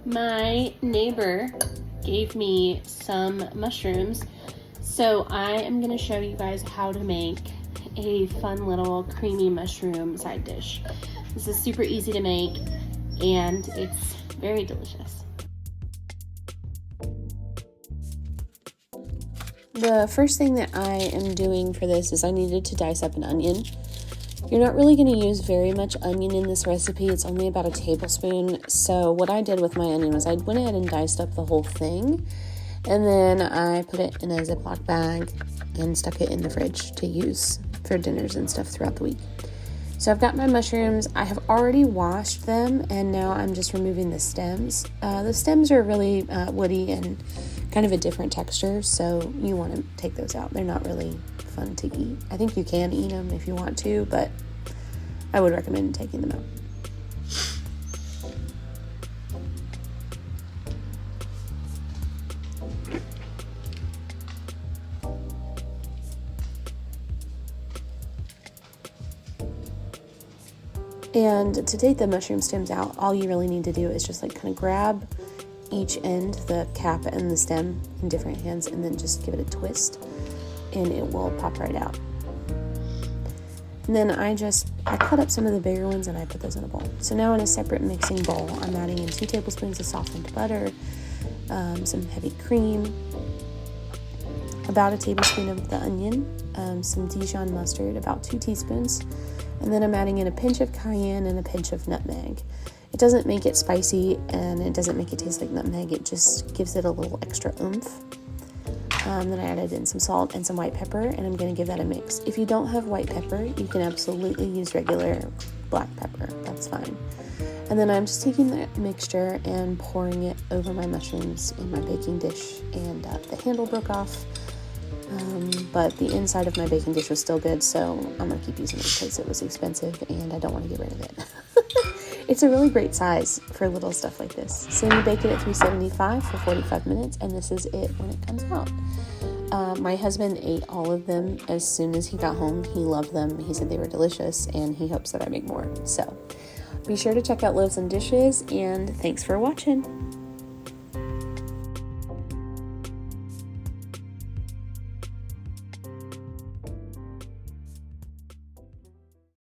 My neighbor gave me some mushrooms, so I am going to show you guys how to make a fun little creamy mushroom side dish. This is super easy to make and it's very delicious. The first thing that I am doing for this is I needed to dice up an onion. You're not really going to use very much onion in this recipe. It's only about a tablespoon. So what I did with my onion was I went ahead and diced up the whole thing. And then I put it in a Ziploc bag and stuck it in the fridge to use for dinners and stuff throughout the week. So I've got my mushrooms. I have already washed them and now I'm just removing the stems. The stems are really woody and kind of a different texture, so you want to take those out. They're not really fun to eat. I think you can eat them if you want to, but I would recommend taking them out. And to take the mushroom stems out, all you really need to do is just like kind of grab each end, the cap and the stem, in different hands, and then just give it a twist and it will pop right out. And then I cut up some of the bigger ones and I put those in a bowl. So now in a separate mixing bowl, I'm adding in 2 tablespoons of softened butter, some heavy cream, about a tablespoon of the onion, some Dijon mustard, about 2 teaspoons, and then I'm adding in a pinch of cayenne and a pinch of nutmeg. It doesn't make it spicy and it doesn't make it taste like nutmeg. It just gives it a little extra oomph. Then I added in some salt and some white pepper and I'm going to give that a mix. If you don't have white pepper, you can absolutely use regular black pepper. That's fine. And then I'm just taking that mixture and pouring it over my mushrooms in my baking dish, and the handle broke off. But the inside of my baking dish was still good, so I'm going to keep using it because it was expensive and I don't want to get rid of it. It's a really great size for little stuff like this. So you bake it at 375 for 45 minutes, and this is it when it comes out. My husband ate all of them as soon as he got home. He loved them. He said they were delicious, and he hopes that I make more. So be sure to check out Loaves and Dishes, and thanks for watching.